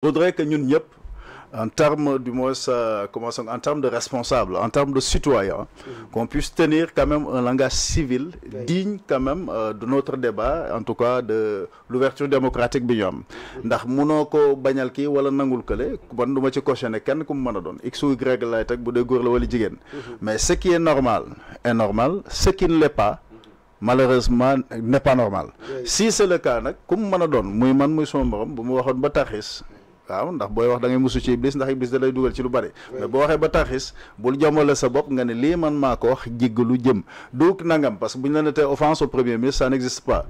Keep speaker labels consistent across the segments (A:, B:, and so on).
A: Faudrait que ñun ñëpp en termes du moins commençons en termes de responsables, en termes de citoyens, qu'on puisse tenir quand même un langage civil digne quand même de notre débat, en tout cas de l'ouverture démocratique bi ñu am ndax munoo ko bañal kii wala nangul kële man du ma ci cautionné kenn ku mu mën a doon x ou y lay teg bu dee góor la wala jigéen mais ce qui est normal, ce qui ne l'est pas malheureusement n'est pas normal. Si c'est le cas nag ku mu mën a doon muy man muy sama morom bu mu waxoon ba taxis waaw ndax booy wax da ngay musu ci iblis ndax iblis da lay dugal ci lu bari mais boo waxee ba taxis bul jombale sa bopp nga ne lii man maa ko wax jéggalu jëm du nangam parce que bu ñu la netee offense au premier ministre ça n'existe pas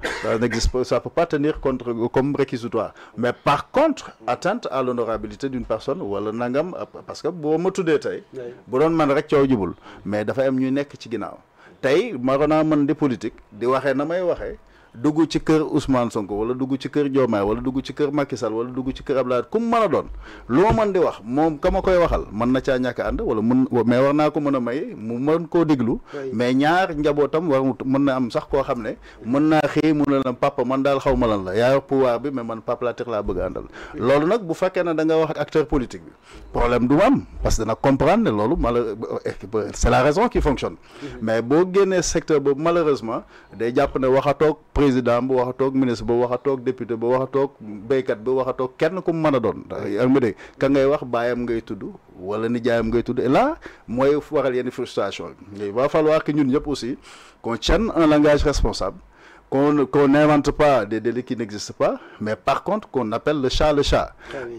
A: ça peut pas tenir contre comme réquisitoire mais par contre atteinte à l'honorabilité d'une personne wala nangam parce que boo ma tuddee tey bu doon man rek coow jubul mais dafa am ñuy nekk ci ginnaaw tey maroonaa mën di politique di waxee na may waxee dugg ci kër Ousmane Sonko wala dugg ci kër Diomaye wala dugg ci kër Macky Sall wala dugg ci kër Abdoulaye ku mu mën a doon lu ma mën di wax moom ka ma koy waxal mën na caa ñàkk a ànd wala mais war naa ko mën a may mu mën koo déglu mais ñaar njabootam war mën na am sax koo xam ne mën naa xëy mu ne la papa man daal xaw ma lan la yaa yor pouvoir bi mais man Pape Latir laa bëgg a àndal loolu nag bu fekkee ne da nga wax ak acteur politique bi problème du mu am parce que dana comprendre ne loolu c'est la raison qui fonctionne mais boo génnee secteur boobu malheureusement day jàpp ne waxatoog président bu wax a toog ministre ba wax a toog député ba wax a toog béykat ba wax a toog kenn ku mu mën a doon yaa ngi dégg ka ngay wax baayam ngay tudd wala nijaayam ngay tudd et là mooy waral yenn frustration il va falloir que ñun ñëpp aussi qu'on tienne un langage responsable qu'on n'invente pas des délits qui n'existent pas mais par contre qu'on appelle le chat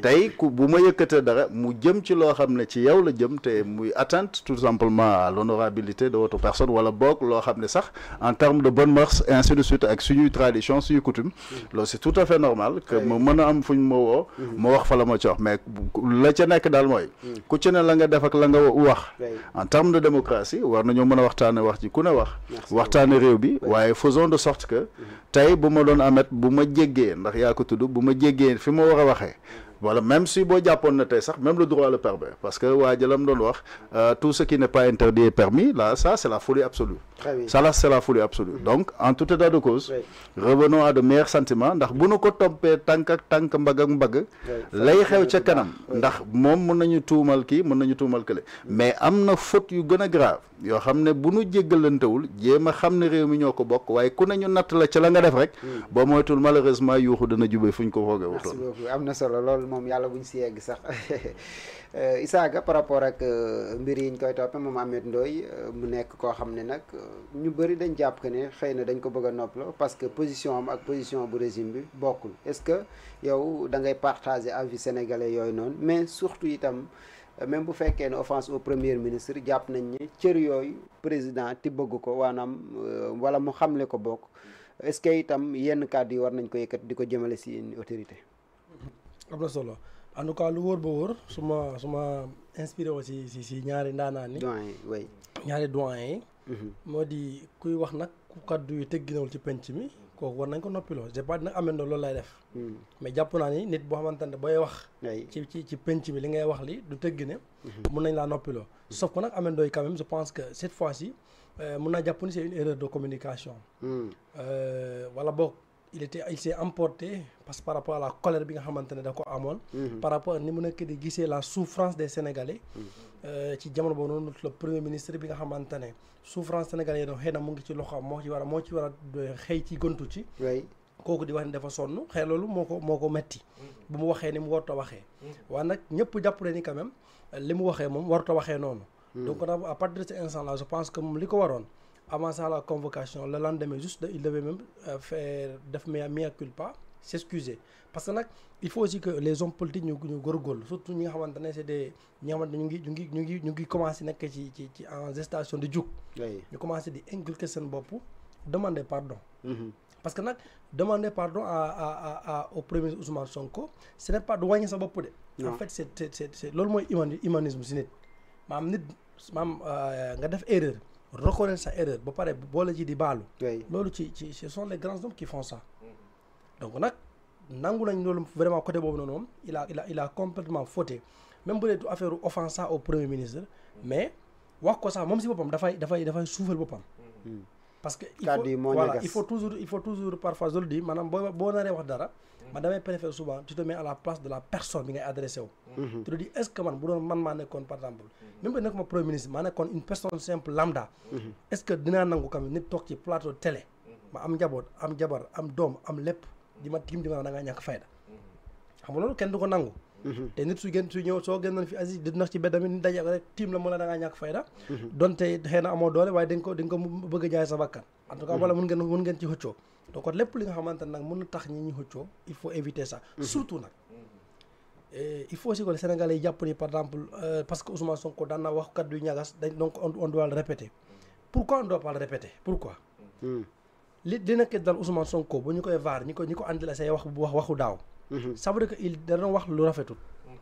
A: tey ku bu ma yëkkatee dara mu jëm ci loo xam ne ci yow la jëm te muy atteinte tout simplement à l'honorabilité de votre personne wala boog loo xam ne sax en termes de bonnes mœurs et ainsi de suite ak suñuy tradition suñuy coutume loolu c'est tout à fait normal que ma mën a am fuñ ma woo ma wax fa la ma ci wax mais la ca nekk daal mooy ku ci ne la nga def ak la nga wax en termes de démocratie war nañoo mën a waxtaane wax ci ku ne wax waxtaane réew bi waaye faisons de sorte que tey bu ma doon amet bu ma jéggee ndax yaa ko tudd bu ma jéggee fi ma war a waxee voilà même si boo jàppoon na tey sax même le droit le permet parce que waa jëlam doon wax tout ce qui n'est pas interdit est permis là ça c'est la folie absolue ça là c'est la folie absolue donc en tout état de cause revenons à de meilleurs sentiments ndax bu nu ko toppee tànk ak tànk mbagg ak mbagg lay xew ca kanam ndax moom mën nañu tuumal kii mën nañu tuumal kële mais am na faute yu gën a grave yoo xam ne bu nu jéggalantewul jéem a xam ne réew mi ñoo ko bokk waaye ku ne ñu natt la ca la nga def rek boo moytul malheureusement yuuxu dana jubee fu ñu ko foogee wutoon
B: am na solo loolu moom yàlla buñ si yegg sax Isaaga par rapport ak mbir yi ñu koy toppee moom Ameth Ndoye mu nekk koo xam ne nag ñu bëri dañ jàpp que ne xëy na dañ ko bëgg a noppaloo parce que position am ak position bu régime bi bokkul est-ce que yow da ngay partager avis sénégalais yooyu noonu mais surtout itam même bu fekkee ne offense au premier ministre jàpp nañ ne cër yooyu président ti bëgg ko waanaam wala mu xamle ko bokk est-ce que itam yenn kàddu yi war nañ ko yëkkat di ko jëmale si une autorité.
C: am na solo en tout cas lu wóor ba wóor su ma inspiré aussi si ñaari ndaanaan ni ñaari doyen yi moo di kuy wax nag ku kàddu yi tegginawul ci penc mi kooku war nañ ko noppiloo j'ai pas nag amee loolu lay def mais jàpp naa ni nit boo xamante ne booy wax ci penc mi li ngay wax li du teggi ne mun nañ laa noppiloo sauf que nag Ameth Ndoye quand même je pense que cette fois-ci mun naa jàpp ni c'est une erreur de communication wala boog il s'est emporté parce que par rapport à la colère bi nga xamante ne da ko amoon par rapport ni mu nekk di gisee la souffrance des Sénégalais ci jamono boobu noonu le premier ministre bi nga xamante ne souffrance sénégalais yi doon xëy na mu ngi ci loxo moo ci war a xëy ci gontu ci kooku di wax ne dafa sonn xëy loolu moo ko metti bu mu waxee ni mu warut a waxee waaye nag ñëpp jàppale ni quand même li mu waxee moom warut a waxee noonu donc à partir de cet instant là je pense que moom li ko waroon avant ça la convocation le lendemain juste il devait même faire def mea culpa s'excuser parce que nag il faut aussi que les hommes politiques ñu góorgóorlu surtout ñi nga xamante ne c'est des ñi nga xamante ne ñu ngi commencé nekk ci en gestation de jug ñu commencé di inculquer seen bopp demander pardon parce que nag demander pardon au premier ministre Ousmane Sonko ce n'est pas du wàññi sa bopp de en fait c'est loolu mooy humanisme si nit maam nit nga def erreur reconnaître sa erreur ba pare boole ji di baalu loolu ce sont les grands hommes qui font ça donc nag nangu nañ loolu vraiment côté boobu noonu moom il a complètement fauté même bu dee du affaire offense au premier ministre mais wax ko sax moom si boppam dafay suufal boppam parce que il faut toujours parfois je le dis maanaam boo naree wax dara man damay préférer souvent tu te mets à la place de la personne bi ngay adressé wu tu te dis est-ce que man bu doon man maa nekkoon par exemple même que nekk ma premier ministre maa nekkoon une personne simple lambda est-ce que dinaa nangu quand même nit toog ci plateau télé ma am njaboot am jabar am doom am lépp di ma tiim di ma da ngaa ñàkk fayda xam nga loolu kenn du ko nangu te nit su ñëw soo génnoon fi Aziz di nax ci bedda mi ni daje rek tiim la mu la da ngaa ñàkk fayda donte xëy na amoo doole waaye di nga ko bëgg a jaay sa bakkan en tout cas wala mun ngeen ci xëccoo donc lépp li nga xamante ne nag mën na tax ñi ñu xëccoo il faut éviter ça surtout nag il faut aussi que les Sénégalais yi jàpp ni par exemple parce que Ousmane Sonko daan na wax kaddu yu ñagas donc on doit le répéter pourquoi on doit pas le répéter pourquoi li nekk dal Ousmane Sonko ba ñu koy vaar ñi ko andil la say waxu daaw ça veut dire que il dana wax lu rafetul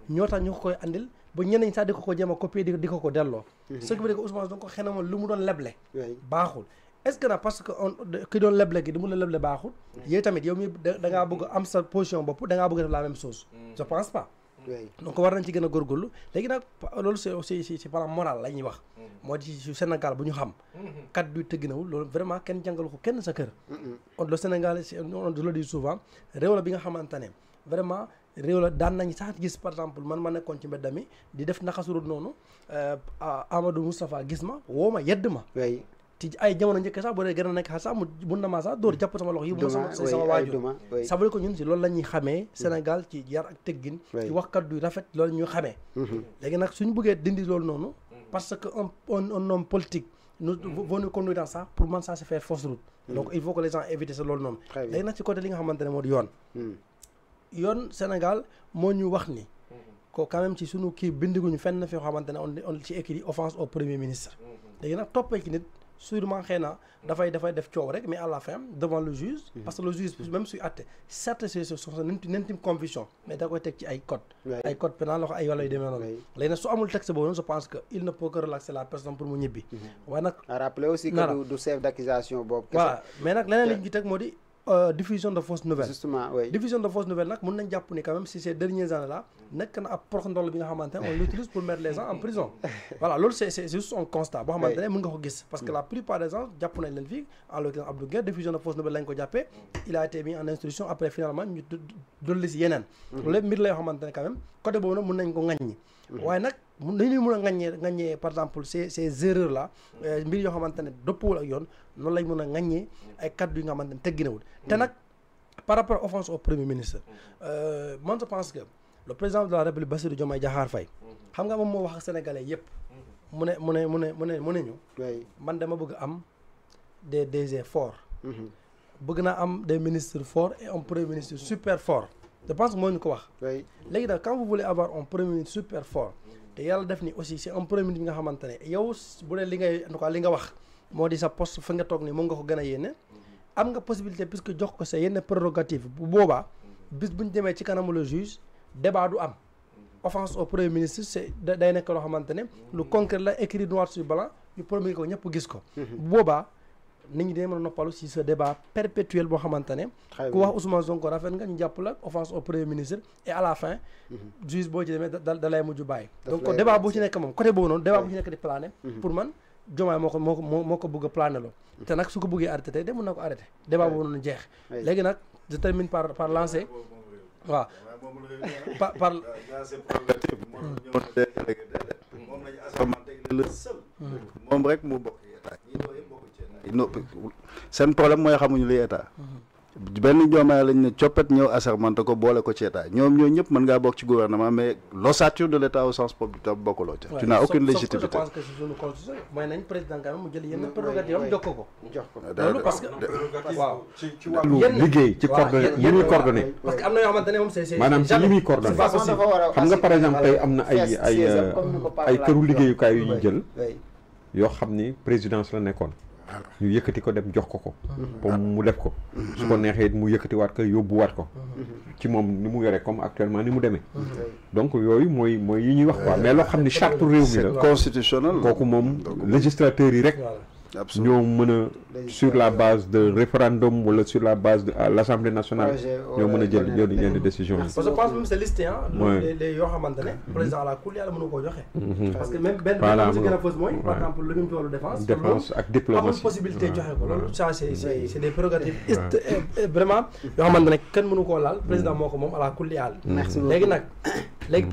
C: ñoo tax ñu ko koy andil ba ñeneen sax di ko jéem a copier di ko delloo ce qui veut dire que Ousmane Sonko xëy na moom lu mu doon leble baaxul est-ce que nag parce que ki doon leble gi di mu la leble baaxul yow tamit yow mi da ngaa bëgg am sa position bopp da ngaa bëgg def la même chose je pense pas donc war nañ ci gën a góorgóorlu léegi nag loolu c'est aussi ci plan moral la ñuy wax moo di ci Sénégal bu ñu xam kaddu tëgginawul loolu vraiment kenn jàngalu ko kenn sa kër le Sénégal on le dit souvent réew la bi nga xamante ne vraiment réew la daan nañ sax gis par exemple man ma nekkoon ci mbedd mi di def naqasurut noonu Amadou Moustapha gis ma woo ma yedd ma ci ay jamono njëkk sax boo dee gën a nekk xar sax mun na maa sax dóor jàpp sama loxo yi bu sama waajur ça veut dire que ñun si loolu la ñuy xamee Sénégal ci yar ak teggin ci wax kaddu yu rafet loolu ñu xamee léegi nag suñu bëggee dindi loolu noonu parce que un homme politique nous nous conduire dans ça pour man ça c'est faire fausse route donc il faut que les gens évitent ça loolu noonu léegi nag ci côté li nga xamante ne moo di yoon Sénégal moo ñu wax ni ko quand même ci suñu kii bindiguñu fenn fi xamante ne on ci écrit offense au premier ministre léegi nag toppee ci nit sûrement xëy na dafay def coow rek mais à la fin devant le juge parce que le juge même suy àtte certes c'est son intime conviction mais da koy teg ci ay code pénal la ko ay wàlla yu demee noonu léegi nag su amul texte boobu noonu je pense que il ne peut que relaxer la personne pour mu ñibbi waaye nag
B: à rappeler aussi que du chef d'accusation boobu
C: voilà mais nag leneen lañ ci teg moo di diffusion de fausses nouvelles
B: justement oui
C: diffusion de fausses nouvelles nag mën nañ jàpp ni quand même si ces dernières années là nekk na ab prox ndoll bi nga xamante ne on l'utilise pour mettre les gens en prison voilà loolu c'est juste un constat boo xamante ne mën nga ko gis parce que la plupart des gens jàpp nañ leen fii en l'occurrence Abdou Guèye diffusion de fausses nouvelles lañ ko jàppee il a été mis en instruction après finalement ñu dolli si yeneen loolu lépp mbir la yoo xamante ne quand même côté boobu nag mën nañ ko ŋaññi waaye nag dañuy mën a ŋaññee par exemple ces erreurs là mbir yoo xamante ne dëppwul ak yoon noonu lañ mën a ŋaññee ay kaddu yi nga xamante ne tegginawul te nag par rapport offense au premier ministre man je pense que le président de la République Bassirou Diomaye Diakhar Faye xam nga moom moo wax ak sénégalais yépp mu ne ñu man dama bëgg am des DG forts bëgg naa am des ministres forts et un premier ministre super fort je pense que moo ñu ko wax léegi nag quand vous voulez avoir un premier ministre super fort te yàlla def ni aussi c'est un premier ministre bi nga xamante ne yow bu dee li ngay en tout cas li nga wax moo di sa poste fa nga toog ni moom nga ko gën a yéene am nga possibilité puisque jox ko sa yenn prérogative bu boobaa bis bu ñu demee ci kanamu le juge débat du am offense au premier ministre c'est day nekk loo xamante ne lu concret la écrit noir sur blanc ñu promulgué ko ñëpp gis ko bu boobaa nit ñi dañ mën a noppalu si ce débat perpétuel boo xamante ne ku wax Ousmane Sonko rafet nga ñu jàpp la offense au premier ministre et à la fin juge boo ci demee da lay mujj bàyyi donc débat bu ci nekk moom côté boobu noonu débat bu ci nekk di plané pour man Diomaye moo ko bëgg a plané loo te nag su ko bëggee arrêté tey de mën na ko arrêté débat boobu noonu jeex léegi nag je termine par lancer waaw par
A: moom rek mu bokk seen problème mooy xamuñu luy état benn Diomaye lañ ne coppet ñëw assermenté ko boole ko ci état ñoom ñoo ñëpp mën ngaa bokk ci gouvernement mais l'ossature de l'état au sens propre tam bokkuloo ca tu n'as aucune légitimité.
C: je pense que c'est suñu constitution mooy nañ président quand même mu jël yenn prérogative am jox ko loolu parce que waaw
D: ci wàllu liggéey ci coordonné yi muy coordonné
C: parce que am na yoo xamante ne moom c'est
D: maanaam ci yi muy coordonné xam nga par exemple tey am na ay këru liggéeyukaay yu ñu jël yoo xam ni présidence la nekkoon ñu yëkkati ko dem jox ko pour mu def ko su ko neexee mu yëkkatiwaat ko yóbbuwaat ko ci moom ni mu yore comme actuellement ni mu demee donc yooyu mooy yi ñuy wax quoi mais loo xam ni charte réew mi la
A: constitutionnel
D: kooku moom législateur yi rek ñoo mën a sur la base de référendum wala sur la base de l'Assemblée nationale ñoo mën a jël yenn décision yi.
C: parce que je pense même c'est listé les yoo xamante ne président à la cour yàlla mënu koo joxe. parce que même benn bi si gën a fës mooy par exemple lu ñu ci wàllu défense
D: ak diplomatie
C: amul possibilité joxe ko loolu ça c'est des prérogatives vraiment yoo xamante ne kenn mënu koo laal président moo ko moom à la cour yàlla léegi nag